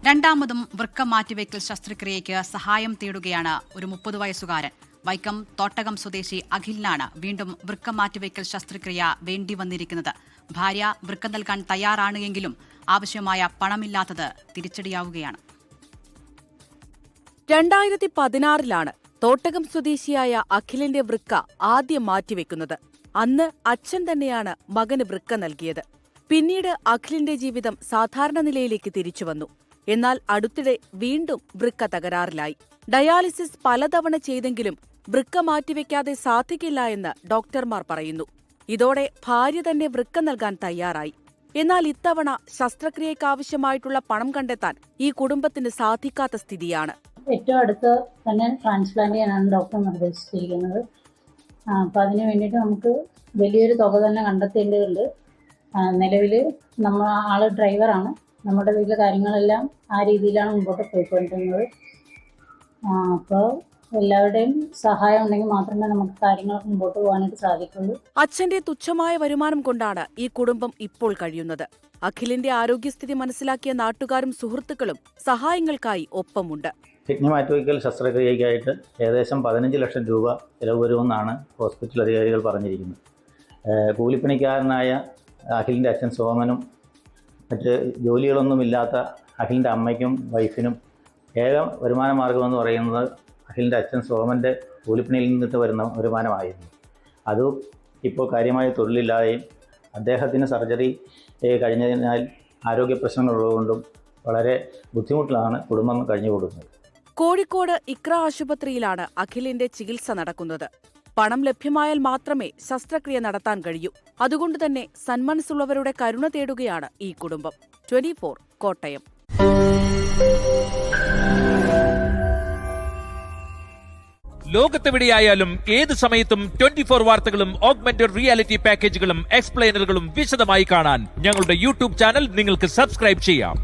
രണ്ടാമതും വൃക്ക മാറ്റിവെക്കൽ ശസ്ത്രക്രിയയ്ക്ക് സഹായം തേടുകയാണ് ഒരു 30 വയസ്സുകാരൻ. വൈക്കം തോട്ടകം സ്വദേശി അഖിലിനാണ് വീണ്ടും വൃക്ക മാറ്റിവെക്കൽ ശസ്ത്രക്രിയ വേണ്ടി വന്നിരിക്കുന്നത്. ഭാര്യ വൃക്ക നൽകാൻ തയ്യാറാണ് എങ്കിലും ആവശ്യമായ പണമില്ലാത്തത് തിരിച്ചടിയാവുകയാണ്. 2016 തോട്ടകം സ്വദേശിയായ അഖിലിന്റെ വൃക്ക ആദ്യം മാറ്റിവെക്കുന്നത്. അന്ന് അച്ഛൻ തന്നെയാണ് മകന് വൃക്ക നൽകിയത്. പിന്നീട് അഖിലിന്റെ ജീവിതം സാധാരണ നിലയിലേക്ക് തിരിച്ചുവന്നു. എന്നാൽ അടുത്തിടെ വീണ്ടും വൃക്ക തകരാറിലായി. ഡയാലിസിസ് പലതവണ ചെയ്തെങ്കിലും വൃക്ക മാറ്റിവെക്കാതെ സാധിക്കില്ല എന്ന് ഡോക്ടർമാർ പറയുന്നു. ഇതോടെ ഭാര്യ തന്നെ വൃക്ക നൽകാൻ തയ്യാറായി. എന്നാൽ ഇത്തവണ ശസ്ത്രക്രിയക്കാവശ്യമായിട്ടുള്ള പണം കണ്ടെത്താൻ ഈ കുടുംബത്തിന് സാധിക്കാത്ത സ്ഥിതിയാണ്. ഏറ്റവും അടുത്ത് തന്നെ ട്രാൻസ്പ്ലാന്റ് ചെയ്യാനാണ് ഡോക്ടർ നിർദ്ദേശിച്ചിരിക്കുന്നത്. അപ്പം അതിന് വേണ്ടിയിട്ട് നമുക്ക് വലിയൊരു തുക തന്നെ കണ്ടെത്തേണ്ടതുണ്ട്. നിലവിൽ ആള് ഡ്രൈവറാണ്. നമ്മുടെ വീട്ടിലെ കാര്യങ്ങളെല്ലാം ആ രീതിയിലാണ് മുമ്പോട്ട് പോയിക്കൊണ്ടിരുന്നത്. അപ്പോൾ എല്ലാവരുടെയും സഹായം ഉണ്ടെങ്കിൽ മാത്രമേ നമുക്ക് കാര്യങ്ങൾ മുമ്പോട്ട് പോകാനായിട്ട് സാധിക്കുള്ളൂ. അച്ഛന്റെ തുച്ഛമായ വരുമാനം കൊണ്ടാണ് ഈ കുടുംബം ഇപ്പോൾ കഴിയുന്നത്. അഖിലിന്റെ ആരോഗ്യസ്ഥിതി മനസ്സിലാക്കിയ നാട്ടുകാരും സുഹൃത്തുക്കളും സഹായങ്ങൾക്കായി ഒപ്പമുണ്ട്. കിഡ്നി മാറ്റിവയ്ക്കൽ ശസ്ത്രക്രിയയ്ക്കായിട്ട് ഏകദേശം 15 ലക്ഷം രൂപ ചിലവ് വരുമെന്നാണ് ഹോസ്പിറ്റൽ അധികാരികൾ പറഞ്ഞിരിക്കുന്നത്. കൂലിപ്പണിക്കാരനായ അഖിലിൻ്റെ അച്ഛൻ സോമനും മറ്റ് ജോലികളൊന്നുമില്ലാത്ത അഖിലിൻ്റെ അമ്മയ്ക്കും വൈഫിനും ഏക വരുമാന മാർഗമെന്ന് പറയുന്നത് അഖിലിൻ്റെ അച്ഛൻ സോമൻ്റെ കൂലിപ്പണിയിൽ നിന്നിട്ട് വരുന്ന വരുമാനമായിരുന്നു. അതും ഇപ്പോൾ കാര്യമായ തൊഴിലില്ലാതെയും അദ്ദേഹത്തിന് സർജറി കഴിഞ്ഞതിനാൽ ആരോഗ്യ പ്രശ്നങ്ങളുള്ളതുകൊണ്ടും വളരെ ബുദ്ധിമുട്ടിലാണ് കുടുംബം കഴിഞ്ഞുകൂടുന്നത്. കോഴിക്കോട് ഇക്ര ആശുപത്രിയിലാണ് അഖിലിന്റെ ചികിത്സ നടക്കുന്നത്. പണം ലഭ്യമായാൽ മാത്രമേ ശസ്ത്രക്രിയ നടത്താൻ കഴിയൂ. അതുകൊണ്ടുതന്നെ സന്മനസ്സുള്ളവരുടെ കരുണ തേടുകയാണ് ഈ കുടുംബം. 24 കോട്ടയം. ലോകത്തെവിടെയായാലും ഏത് സമയത്തും 24 വാർത്തകളും ഓഗ്മെന്റഡ് റിയാലിറ്റി പാക്കേജുകളും എക്സ്പ്ലെയിനറുകളും വിശദമായി കാണാൻ ഞങ്ങളുടെ യൂട്യൂബ് ചാനൽ നിങ്ങൾക്ക് സബ്സ്ക്രൈബ് ചെയ്യാം.